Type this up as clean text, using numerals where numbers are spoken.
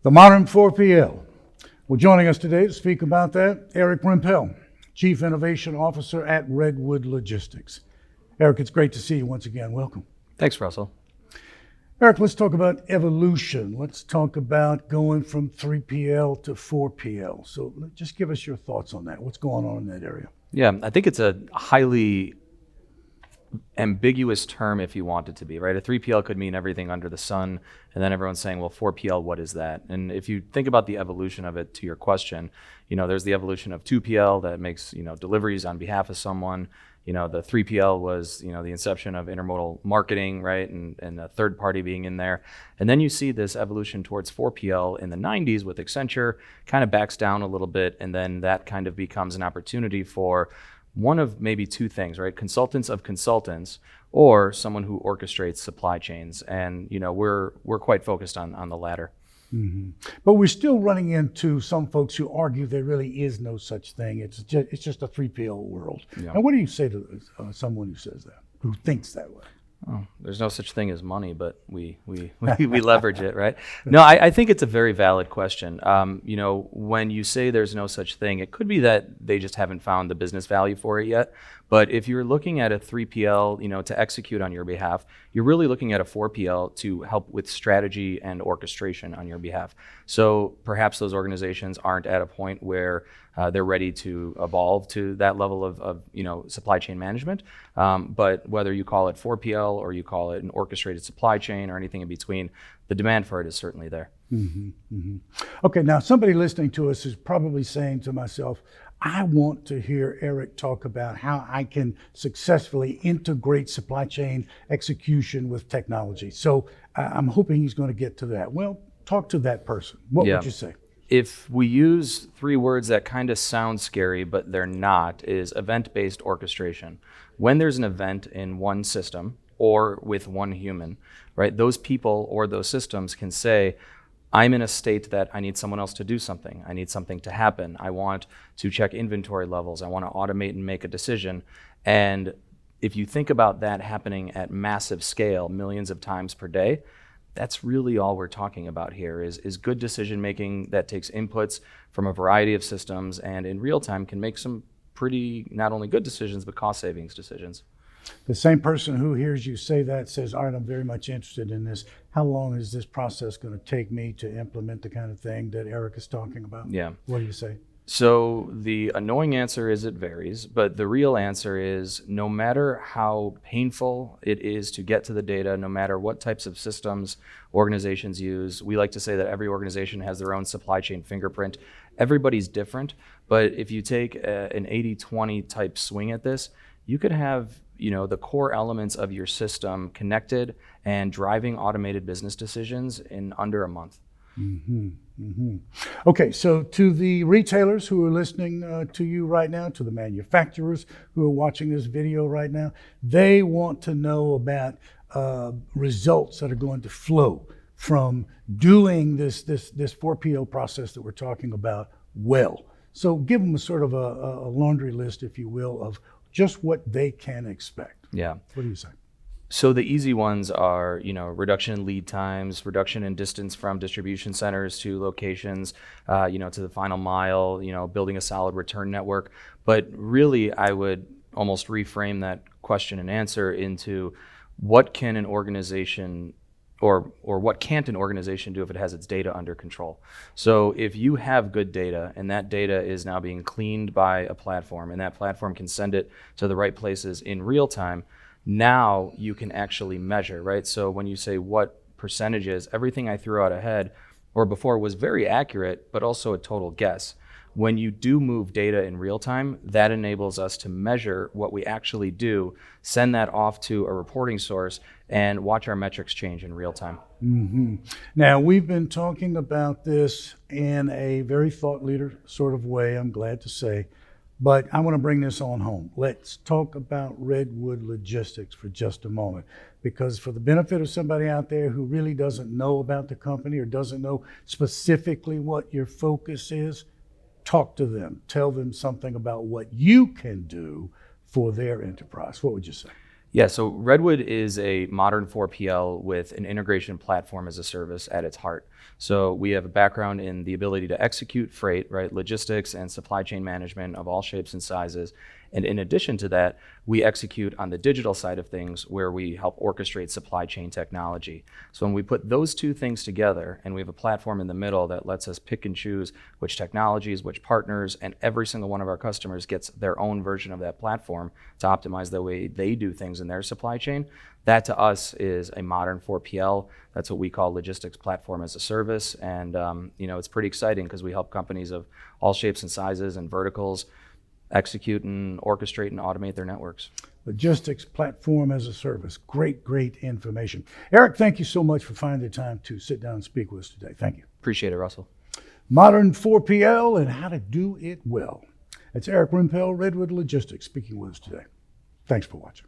The modern 4PL. Well, joining us today to speak about that, Eric Rempel, Chief Innovation Officer at Redwood Logistics. Eric, it's great to see you once again. Welcome. Thanks, Russell. Eric, let's talk about evolution. Let's talk about going from 3PL to 4PL. So just give us your thoughts on that. What's going on in that area? Yeah, I think it's a highly ambiguous term if you want it to be, right? A 3PL could mean everything under the sun, and then everyone's saying, well, 4PL, what is that? And if you think about the evolution of it to your question, there's the evolution of 2PL that makes, deliveries on behalf of someone. The 3PL was, the inception of intermodal marketing, right? And a third party being in there. And then you see this evolution towards 4PL in the 90s with Accenture, kind of backs down a little bit. And then that kind of becomes an opportunity for one of maybe two things, right? Consultants of consultants, or someone who orchestrates supply chains. And, we're quite focused on the latter. Mm-hmm. But we're still running into some folks who argue there really is no such thing. It's just a 3PL world. Yeah. And what do you say to someone who says that, who thinks that way? Oh, there's no such thing as money, but we leverage it, right? No, I think it's a very valid question. When you say there's no such thing, it could be that they just haven't found the business value for it yet. But if you're looking at a 3PL, to execute on your behalf, you're really looking at a 4PL to help with strategy and orchestration on your behalf. So perhaps those organizations aren't at a point where they're ready to evolve to that level of supply chain management. But whether you call it 4PL or you call it an orchestrated supply chain or anything in between, the demand for it is certainly there. Mm-hmm, mm-hmm. Okay, now somebody listening to us is probably saying to myself, I want to hear Eric talk about how I can successfully integrate supply chain execution with technology. So I'm hoping he's going to get to that. Well, talk to that person. What would you say? If we use three words that kind of sound scary, but they're not, is event-based orchestration. When there's an event in one system or with one human, right, those people or those systems can say, I'm in a state that I need someone else to do something. I need something to happen. I want to check inventory levels. I want to automate and make a decision. And if you think about that happening at massive scale, millions of times per day, that's really all we're talking about here is good decision making that takes inputs from a variety of systems and in real time can make some pretty not only good decisions but cost savings decisions. The same person who hears you say that says, all right, I'm very much interested in this. How long is this process going to take me to implement the kind of thing that Eric is talking about? Yeah. What do you say? So the annoying answer is it varies, but the real answer is no matter how painful it is to get to the data, no matter what types of systems organizations use, we like to say that every organization has their own supply chain fingerprint. Everybody's different, but if you take an 80-20 type swing at this, you could have the core elements of your system connected and driving automated business decisions in under a month. Mm-hmm. Mm-hmm. Okay, so to the retailers who are listening to you right now, to the manufacturers who are watching this video right now, they want to know about results that are going to flow from doing this 4PL process that we're talking about well. So give them a sort of a laundry list, if you will, of just what they can expect. Yeah. What do you say? So the easy ones are, reduction in lead times, reduction in distance from distribution centers to locations, to the final mile, building a solid return network. But really, I would almost reframe that question and answer into what can an organization or what can't an organization do if it has its data under control? So if you have good data and that data is now being cleaned by a platform and that platform can send it to the right places in real time, now you can actually measure, right? So when you say what percentages, everything I threw out ahead or before was very accurate, but also a total guess. When you do move data in real time, that enables us to measure what we actually do, send that off to a reporting source, and watch our metrics change in real time. Mm-hmm. Now, we've been talking about this in a very thought leader sort of way, I'm glad to say, but I want to bring this on home. Let's talk about Redwood Logistics for just a moment, because for the benefit of somebody out there who really doesn't know about the company or doesn't know specifically what your focus is, talk to them, tell them something about what you can do for their enterprise. What would you say? Yeah, so Redwood is a modern 4PL with an integration platform as a service at its heart. So we have a background in the ability to execute freight, right, logistics and supply chain management of all shapes and sizes. And in addition to that, we execute on the digital side of things where we help orchestrate supply chain technology. So when we put those two things together and we have a platform in the middle that lets us pick and choose which technologies, which partners, and every single one of our customers gets their own version of that platform to optimize the way they do things in their supply chain, that to us is a modern 4PL. That's what we call logistics platform as a service. And it's pretty exciting because we help companies of all shapes and sizes and verticals execute and orchestrate and automate their networks. Logistics platform as a service. Great, great information. Eric, thank you so much for finding the time to sit down and speak with us today. Thank you. Appreciate it, Russell. Modern 4PL and how to do it well. That's Eric Rempel, Redwood Logistics, speaking with us today. Thanks for watching.